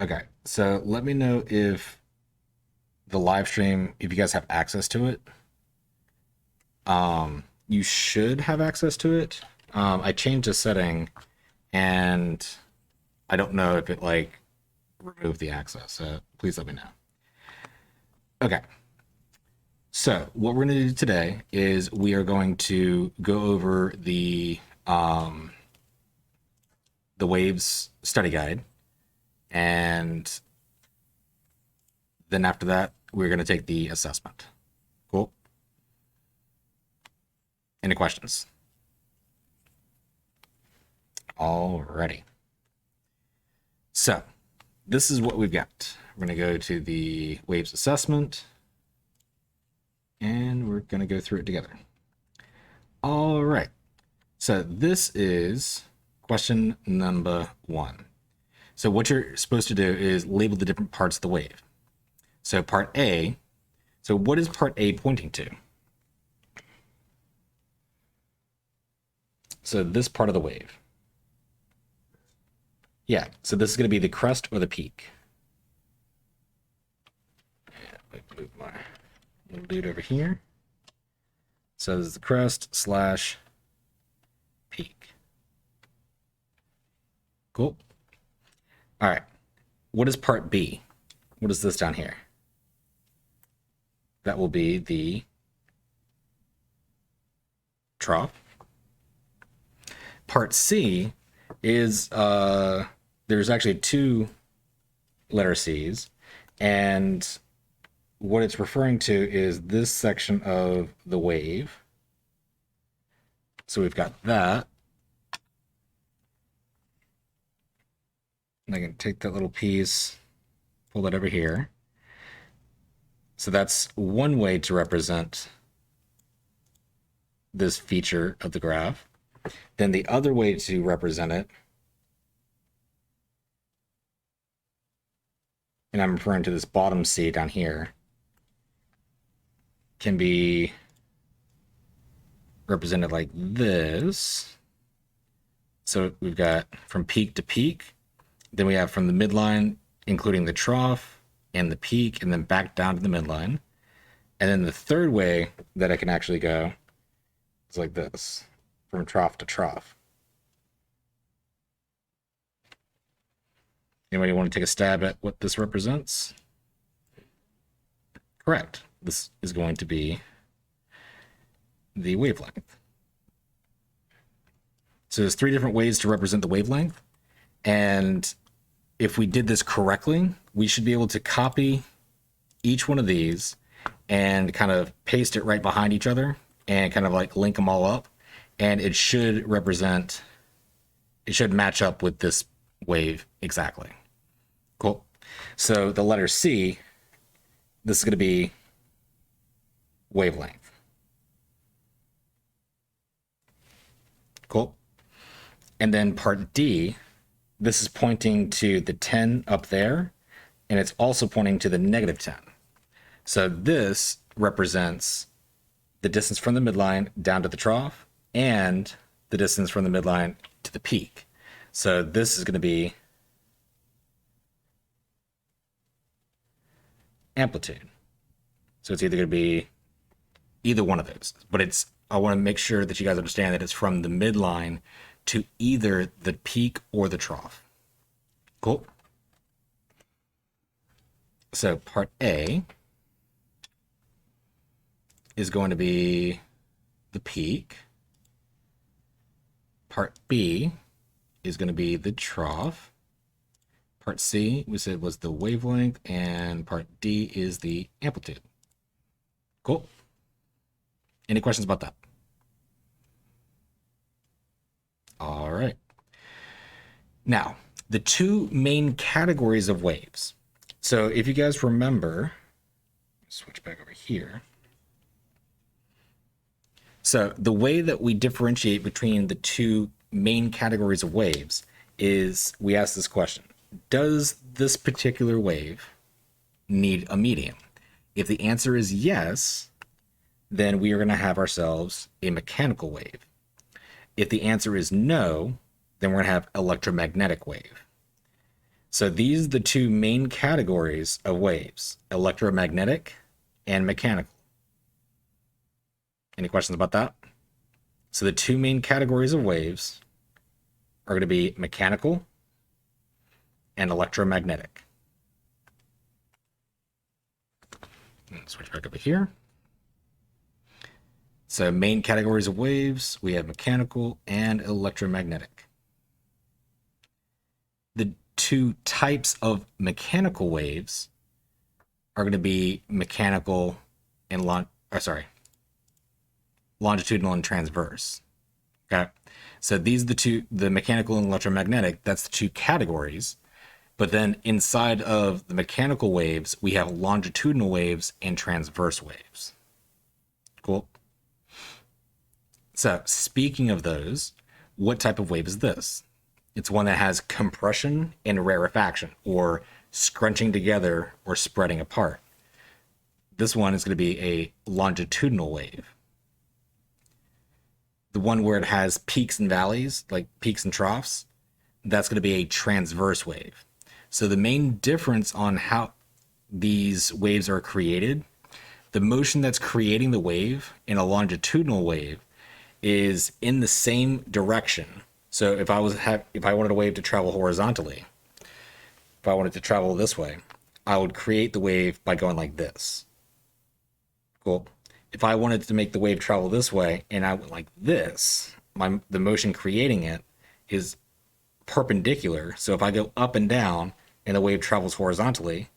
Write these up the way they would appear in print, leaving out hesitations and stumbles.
Okay, so let me know if the live stream, if you guys have access to it. You should have access to it. I changed a setting, and I don't know if it like removed the access. So please let me know. Okay, so what we're going to do today is we are going to go over the Waves study guide, and then after that, we're going to take the assessment. Cool. Any questions? Alrighty. So this is what we've got. We're going to go to the Waves assessment, and we're going to go through it together. All right. So this is question number 1. So what you're supposed to do is label the different parts of the wave. So part A, so what is part A pointing to? So this part of the wave. Yeah, so this is going to be the crest or the peak. Let me move my little dude over here. So this is the crest slash peak. Cool. All right. What is part B? What is this down here? That will be the trough. Part C is there's actually 2 letter C's, and what it's referring to is this section of the wave. So we've got that. And I can take that little piece, pull that over here. So that's one way to represent this feature of the graph. Then the other way to represent it, and I'm referring to this bottom C down here, can be represented like this. So we've got from peak to peak, then we have from the midline, including the trough and the peak, and then back down to the midline. And then the third way that I can actually go is like this, from trough to trough. Anybody want to take a stab at what this represents? Correct. This is going to be the wavelength. So there's 3 different ways to represent the wavelength. And if we did this correctly, we should be able to copy each one of these and kind of paste it right behind each other and kind of like link them all up. And it should represent, it should match up with this wave exactly. Cool. So the letter C, this is going to be wavelength. Cool. And then part D, this is pointing to the 10 up there, and it's also pointing to the -10. So this represents the distance from the midline down to the trough and the distance from the midline to the peak. So this is going to be amplitude. So it's either going to be either one of those, but I want to make sure that you guys understand that it's from the midline to either the peak or the trough. Cool. So part A is going to be the peak. Part B is going to be the trough. Part C, we said, was the wavelength, and part D is the amplitude. Cool. Any questions about that? All right. Now, the 2 main categories of waves. So if you guys remember, switch back over here. So the way that we differentiate between the 2 main categories of waves is we ask this question: does this particular wave need a medium? If the answer is yes, then we are going to have ourselves a mechanical wave. If the answer is no, then we're going to have electromagnetic wave. So these are the two main categories of waves: electromagnetic and mechanical. Any questions about that? So the two main categories of waves are going to be mechanical and electromagnetic. Switch back over here. So main categories of waves, we have mechanical and electromagnetic. The two types of mechanical waves are going to be mechanical and longitudinal and transverse. Okay. So these are the mechanical and electromagnetic, that's the two categories. But then inside of the mechanical waves, we have longitudinal waves and transverse waves. Cool. So speaking of those, what type of wave is this? It's one that has compression and rarefaction, or scrunching together or spreading apart. This one is going to be a longitudinal wave. The one where it has peaks and valleys, like peaks and troughs, that's going to be a transverse wave. So the main difference on how these waves are created, the motion that's creating the wave in a longitudinal wave is in the same direction. So if I wanted a wave to travel horizontally, if I wanted to travel this way, I would create the wave by going like this. Cool. If I wanted to make the wave travel this way and I went like this, the motion creating it is perpendicular. So if I go up and down and the wave travels horizontally,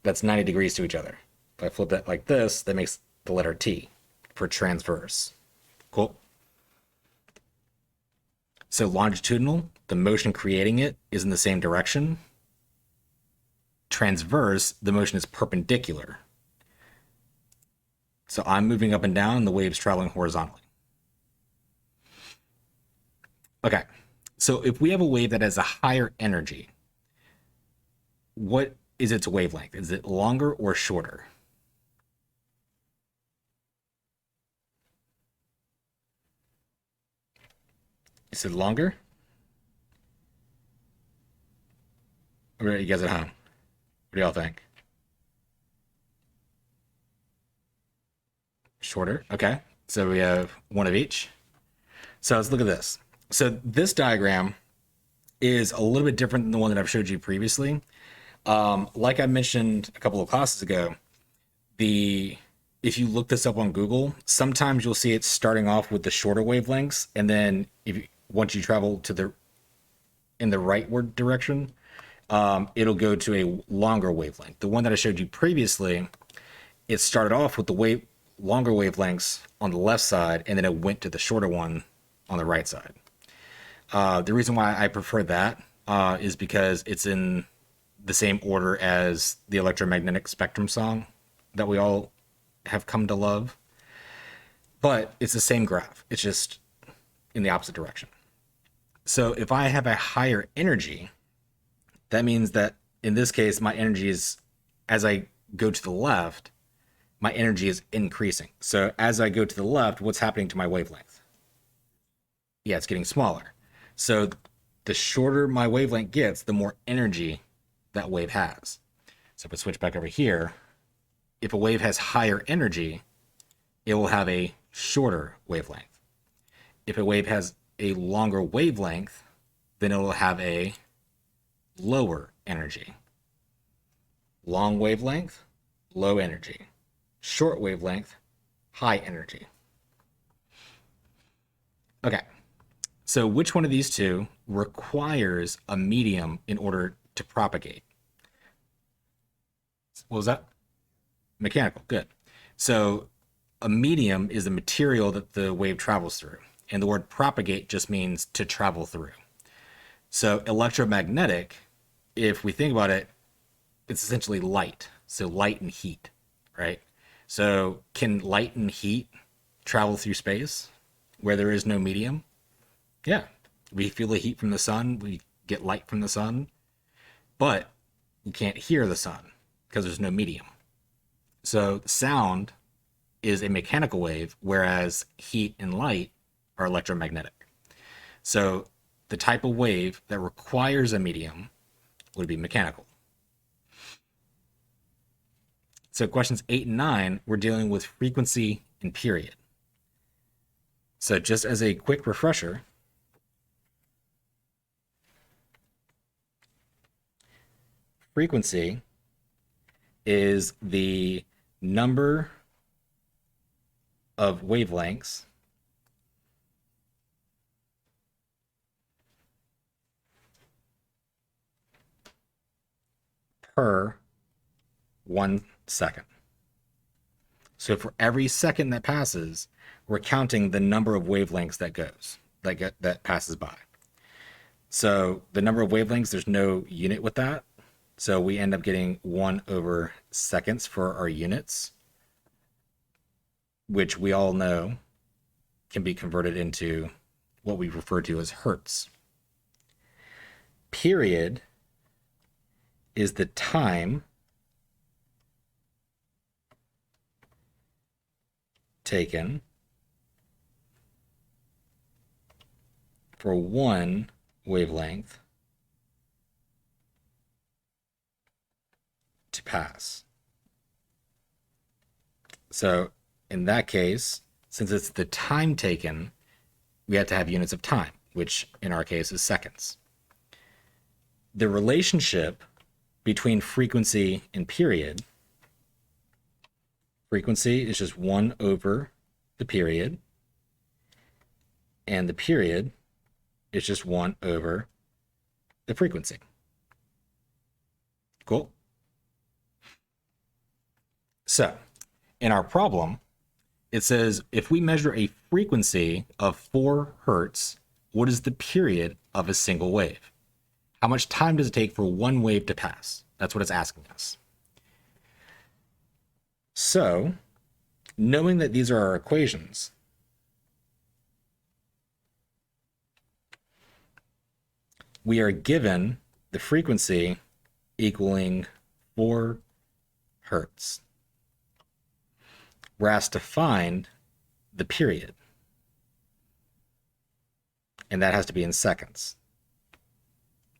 that's 90 degrees to each other. If I flip that like this, that makes the letter T for transverse. Cool. So longitudinal, the motion creating it is in the same direction. Transverse, the motion is perpendicular. So I'm moving up and down, and the wave's traveling horizontally. Okay, so if we have a wave that has a higher energy, what is its wavelength? Is it longer or shorter? Is it longer? What about you guys at home? What do y'all think? Shorter. Okay. So we have one of each. So let's look at this. So this diagram is a little bit different than the one that I've showed you previously. Like I mentioned a couple of classes ago, if you look this up on Google, sometimes you'll see it starting off with the shorter wavelengths, and then once you travel in the rightward direction, it'll go to a longer wavelength. The one that I showed you previously, it started off with the longer wavelengths on the left side, and then it went to the shorter one on the right side. The reason why I prefer that is because it's in the same order as the electromagnetic spectrum song that we all have come to love. But it's the same graph. It's just in the opposite direction. So if I have a higher energy, that means that in this case, my energy is, as I go to the left, my energy is increasing. So as I go to the left, what's happening to my wavelength? Yeah, it's getting smaller. So the shorter my wavelength gets, the more energy that wave has. So if I switch back over here, if a wave has higher energy, it will have a shorter wavelength. If a wave has a longer wavelength, then it will have a lower energy. Long wavelength, low energy. Short wavelength, high energy. Okay, so which one of these two requires a medium in order to propagate? What was that? Mechanical, good. So a medium is the material that the wave travels through, and the word propagate just means to travel through. So electromagnetic, if we think about it, it's essentially light. So light and heat, right? So can light and heat travel through space where there is no medium? Yeah. We feel the heat from the sun, we get light from the sun, but you can't hear the sun because there's no medium. So sound is a mechanical wave, whereas heat and light are electromagnetic. So the type of wave that requires a medium would be mechanical. So questions 8 and 9, we're dealing with frequency and period. So just as a quick refresher, frequency is the number of wavelengths per 1 second. So for every second that passes, we're counting the number of wavelengths that passes by. So the number of wavelengths, there's no unit with that. So we end up getting 1 over seconds for our units, which we all know can be converted into what we refer to as hertz. Period is the time taken for 1 wavelength to pass. So in that case, since it's the time taken, we have to have units of time, which in our case is seconds. The relationship between frequency and period, frequency is just 1 over the period, and the period is just 1 over the frequency. Cool. So in our problem, it says if we measure a frequency of 4 hertz, what is the period of a single wave? How much time does it take for 1 wave to pass? That's what it's asking us. So, knowing that these are our equations, we are given the frequency equaling 4 hertz. We're asked to find the period, and that has to be in seconds,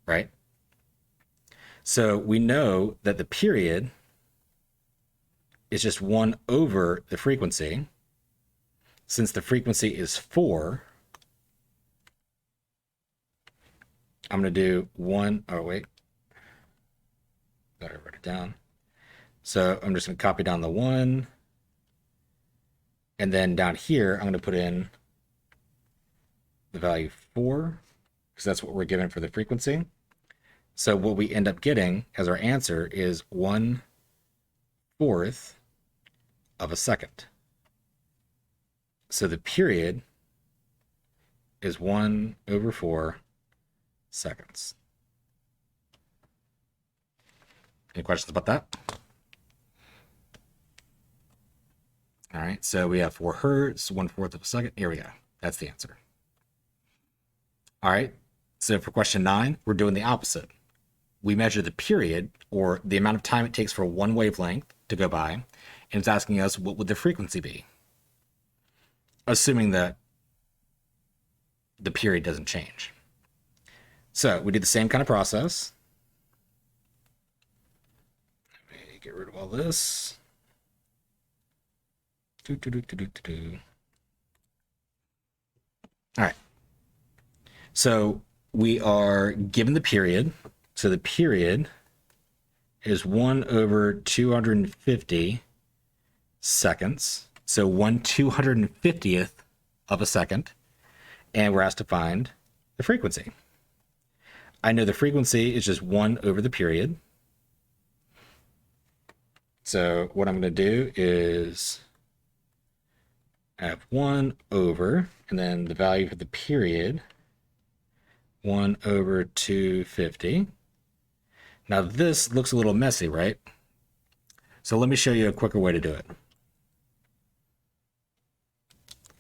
right? So we know that the period is just 1 over the frequency. Since the frequency is 4, I'm going to do 1, oh wait, better write it down. So I'm just going to copy down the 1, and then down here, I'm going to put in the value 4, because that's what we're given for the frequency. So what we end up getting as our answer is 1/4 of a second. So the period is 1 over 4 seconds. Any questions about that? All right, so we have 4 hertz, 1/4 of a second. Here we go. That's the answer. All right, so for question 9, we're doing the opposite. We measure the period, or the amount of time it takes for 1 wavelength to go by, and it's asking us what would the frequency be, assuming that the period doesn't change. So we do the same kind of process. Let me get rid of all this. All right. So we are given the period. So the period is 1 over 250 seconds. So 1/250th of a second. And we're asked to find the frequency. I know the frequency is just 1 over the period. So what I'm going to do is have 1 over, and then the value for the period, 1 over 250. Now this looks a little messy, right? So let me show you a quicker way to do it.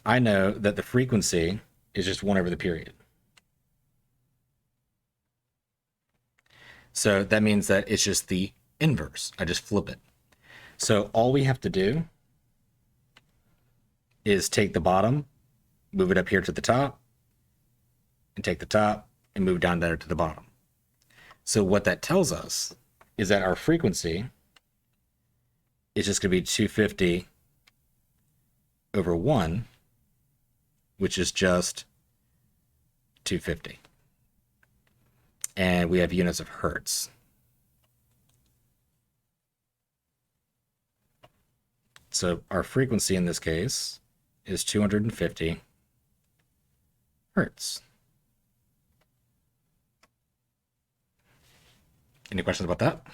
I know that the frequency is just 1 over the period. So that means that it's just the inverse. I just flip it. So all we have to do is take the bottom, move it up here to the top, and take the top and move down there to the bottom. So what that tells us is that our frequency is just going to be 250 over 1, which is just 250. And we have units of hertz. So our frequency in this case is 250 hertz. Any questions about that?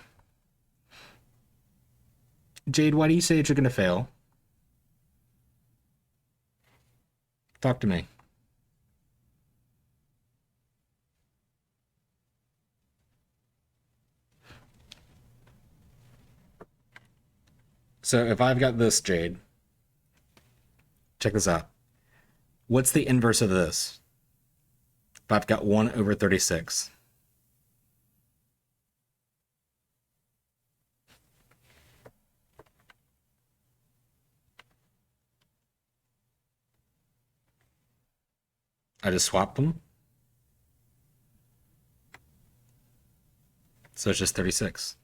Jade, why do you say that you're going to fail? Talk to me. So if I've got this, Jade, check this out. What's the inverse of this? If I've got 1 over 36. I just swapped them. So it's just 36.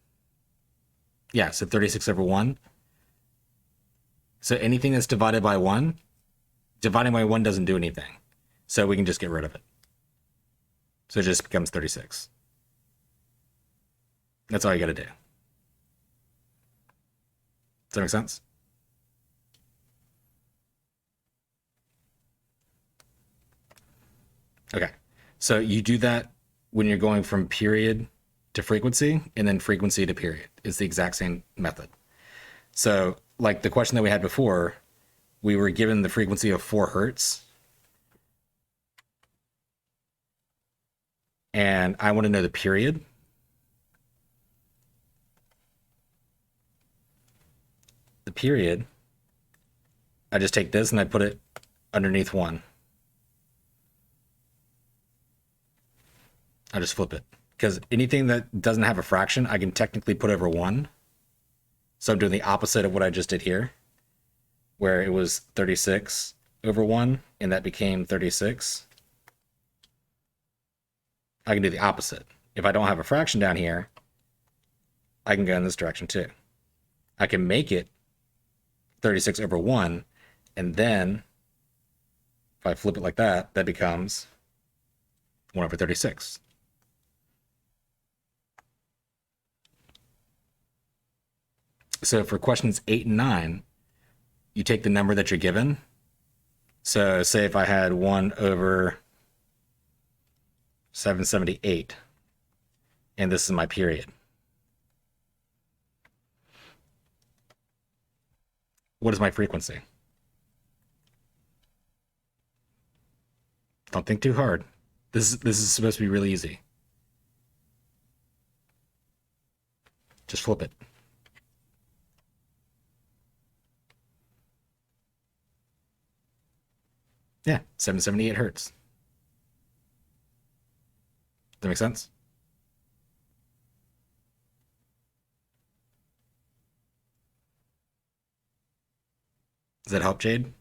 Yeah, so 36 over 1. So anything that's divided by 1, dividing by 1 doesn't do anything. So we can just get rid of it. So it just becomes 36. That's all you got to do. Does that make sense? Okay. So you do that when you're going from period to frequency and then frequency to period. It's the exact same method. So like the question that we had before, we were given the frequency of 4 hertz. And I want to know the period. The period, I just take this and I put it underneath 1. I just flip it. Because anything that doesn't have a fraction, I can technically put over 1. So I'm doing the opposite of what I just did here, where it was 36 over 1, and that became 36. I can do the opposite. If I don't have a fraction down here, I can go in this direction too. I can make it 36 over 1, and then if I flip it like that, that becomes 1 over 36. So for questions 8 and 9, you take the number that you're given. So say if I had 1 over 778, and this is my period. What is my frequency? Don't think too hard. This is supposed to be really easy. Just flip it. Yeah, 778 hertz. Does that make sense? Does that help, Jade?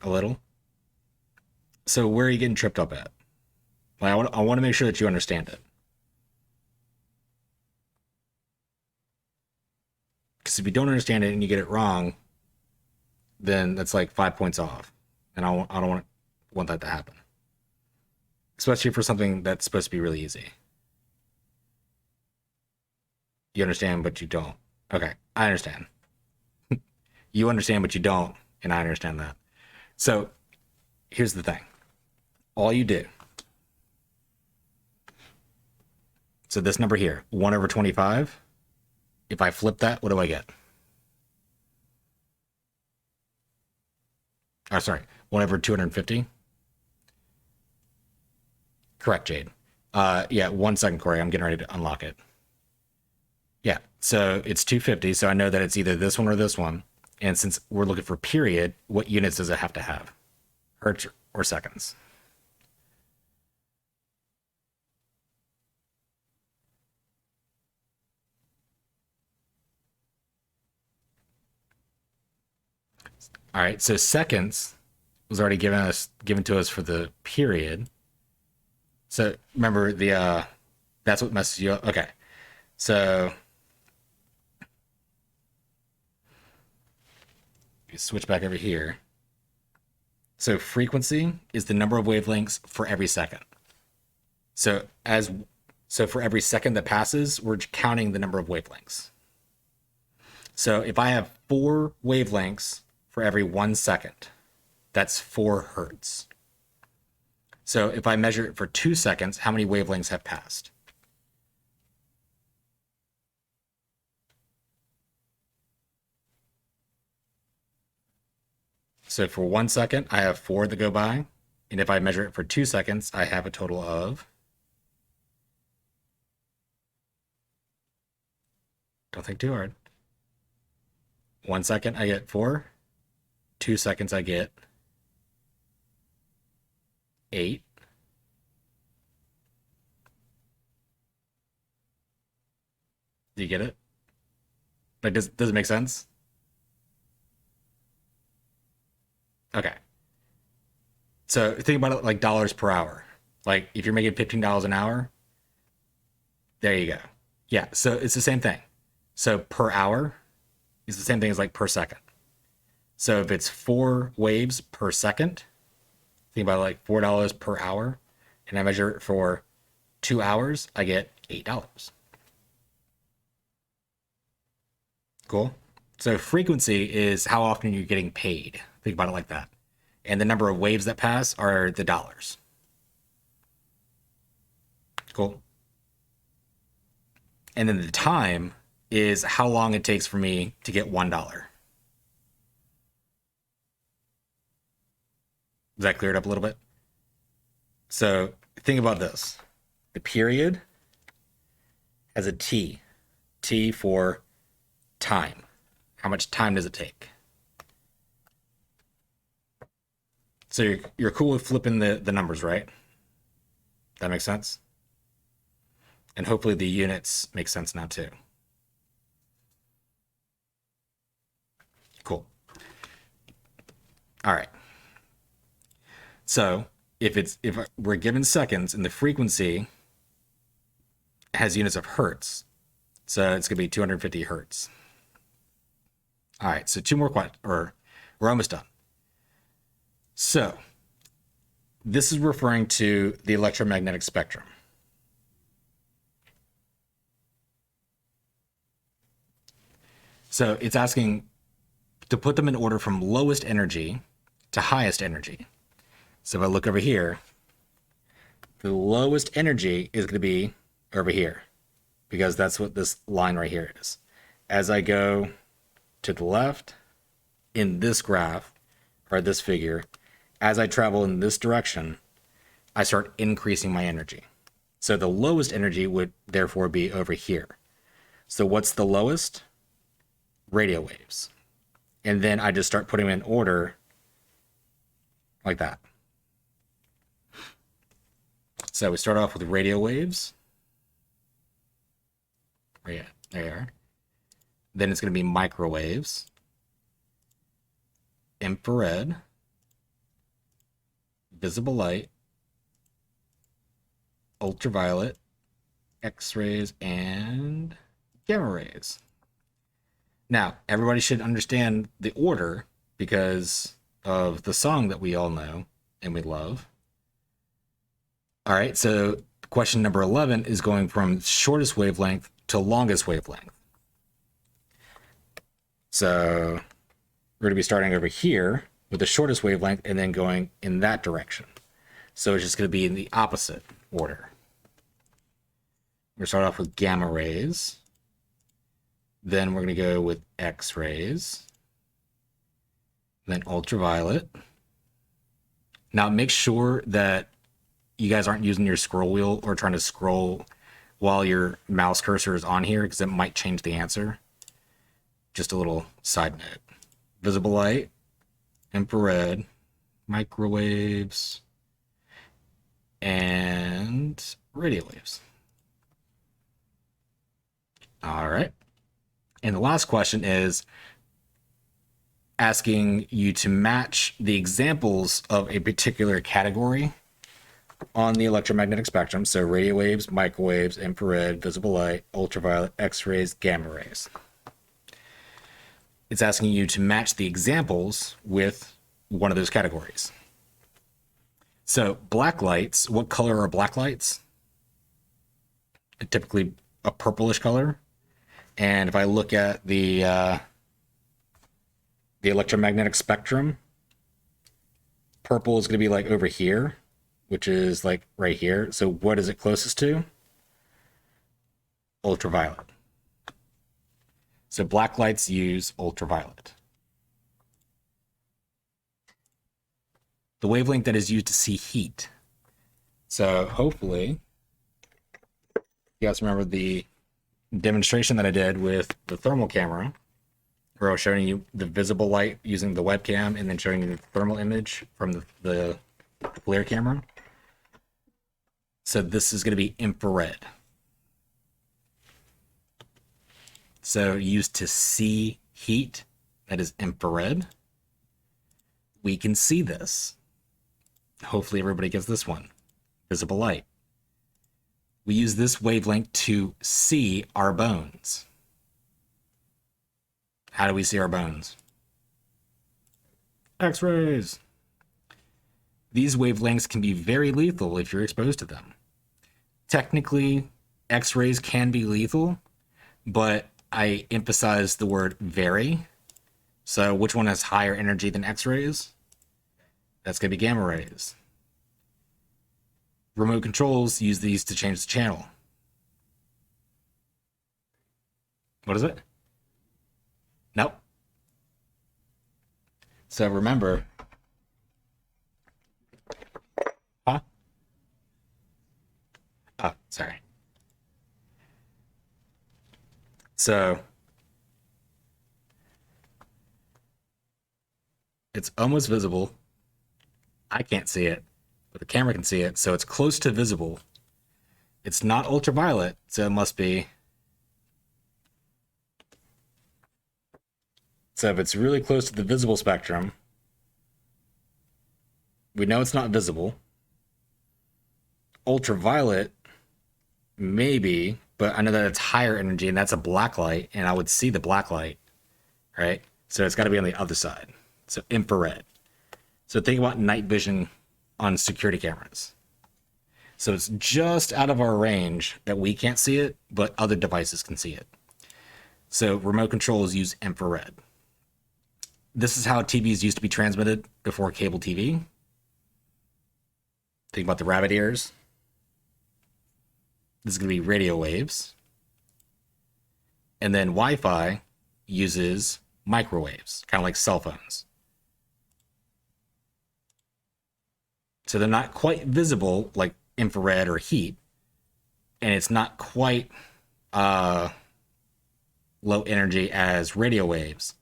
A little? So where are you getting tripped up at? Like, I want to make sure that you understand it. Because if you don't understand it and you get it wrong, then that's like 5 points off. And I don't want that to happen. Especially for something that's supposed to be really easy. You understand, but you don't. Okay, I understand. You understand, but you don't, and I understand that. So here's the thing. All you do. So this number here, 1 over 25. If I flip that, what do I get? Oh, sorry, 1 over 250. Correct, Jade. Yeah, 1 second, Corey. I'm getting ready to unlock it. Yeah, so it's 250. So I know that it's either this one or this one. And since we're looking for period, what units does it have to have? Hertz or seconds? All right, so seconds was already given to us for the period. So remember that's what messes you up. Okay. So switch back over here. So frequency is the number of wavelengths for every second. So for every second that passes, we're counting the number of wavelengths. So if I have 4 wavelengths for every 1 second, that's 4 hertz. So if I measure it for 2 seconds, how many wavelengths have passed? So for 1 second, I have 4 that go by. And if I measure it for 2 seconds, I have a total of... Don't think too hard. 1 second, I get 4. 2 seconds, I get 8. Do you get it? Like, does it make sense? Okay. So think about it like dollars per hour. Like if you're making $15 an hour, there you go. Yeah, so it's the same thing. So per hour is the same thing as like per second. So if it's 4 waves per second, think about it like $4 per hour, and I measure it for 2 hours, I get $8. Cool. So frequency is how often you're getting paid. Think about it like that. And the number of waves that pass are the dollars. Cool. And then the time is how long it takes for me to get $1. Does that clear it up a little bit? So think about this. The period has a T. T for time. How much time does it take? So you're cool with flipping the numbers, right? That makes sense? And hopefully the units make sense now too. Cool. All right. So if we're given seconds and the frequency has units of hertz, so it's gonna be 250 hertz. All right, so 2 more questions, or we're almost done. So this is referring to the electromagnetic spectrum. So it's asking to put them in order from lowest energy to highest energy. So if I look over here, the lowest energy is going to be over here, because that's what this line right here is. As I go to the left in this graph, or this figure, as I travel in this direction, I start increasing my energy. So the lowest energy would therefore be over here. So what's the lowest? Radio waves. And then I just start putting them in order like that. So we start off with radio waves. Yeah, there you are. Then it's going to be microwaves, infrared, visible light, ultraviolet, X-rays, and gamma rays. Now, everybody should understand the order because of the song that we all know and we love. All right, so question number 11 is going from shortest wavelength to longest wavelength. So we're going to be starting over here with the shortest wavelength and then going in that direction. So it's just going to be in the opposite order. We're going to start off with gamma rays. Then we're going to go with X-rays. Then ultraviolet. Now make sure that you guys aren't using your scroll wheel or trying to scroll while your mouse cursor is on here, because it might change the answer. Just a little side note. Visible light, infrared, microwaves, and radio waves. All right. And the last question is, asking you to match the examples of a particular category on the electromagnetic spectrum. So radio waves, microwaves, infrared, visible light, ultraviolet, X-rays, gamma rays. It's asking you to match the examples with one of those categories. So black lights, what color are black lights? Typically a purplish color. And if I look at the electromagnetic spectrum, purple is going to be like over here, which is like right here. So what is it closest to? Ultraviolet. So black lights use ultraviolet. The wavelength that is used to see heat. So hopefully, you guys remember the demonstration that I did with the thermal camera, where I was showing you the visible light using the webcam and then showing you the thermal image from the FLIR camera. So this is going to be infrared. So used to see heat, that is infrared. We can see this. Hopefully everybody gets this one. Visible light. We use this wavelength to see our bones. How do we see our bones? X-rays. These wavelengths can be very lethal if you're exposed to them. Technically, X-rays can be lethal, but I emphasize the word very. So which one has higher energy than X-rays? That's going to be gamma rays. Remote controls use these to change the channel. What is it? Nope. So remember. Huh? Oh, sorry. So it's almost visible. I can't see it, but the camera can see it, so it's close to visible. It's not ultraviolet, so it must be. So if it's really close to the visible spectrum, we know it's not visible. Ultraviolet, maybe, but I know that it's higher energy, and that's a black light, and I would see the black light, right? So it's got to be on the other side. So infrared. So think about night vision on security cameras. So it's just out of our range that we can't see it, but other devices can see it. So remote controls use infrared. This is how TVs used to be transmitted before cable TV. Think about the rabbit ears. This is going to be radio waves. And then Wi-Fi uses microwaves, kind of like cell phones. So they're not quite visible like infrared or heat, and it's not quite low energy as radio waves.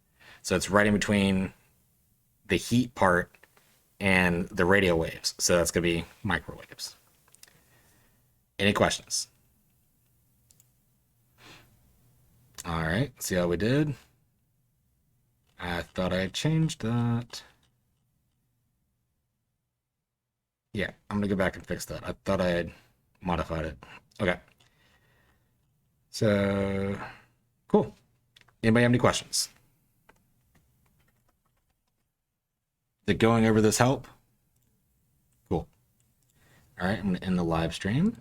So it's right in between the heat part and the radio waves. So that's going to be microwaves. Any questions? All right, see how we did? I thought I changed that. Yeah, I'm gonna go back and fix that. I thought I had modified it. Okay. So, cool. Anybody have any questions? Did going over this help? Cool. All right, I'm gonna end the live stream.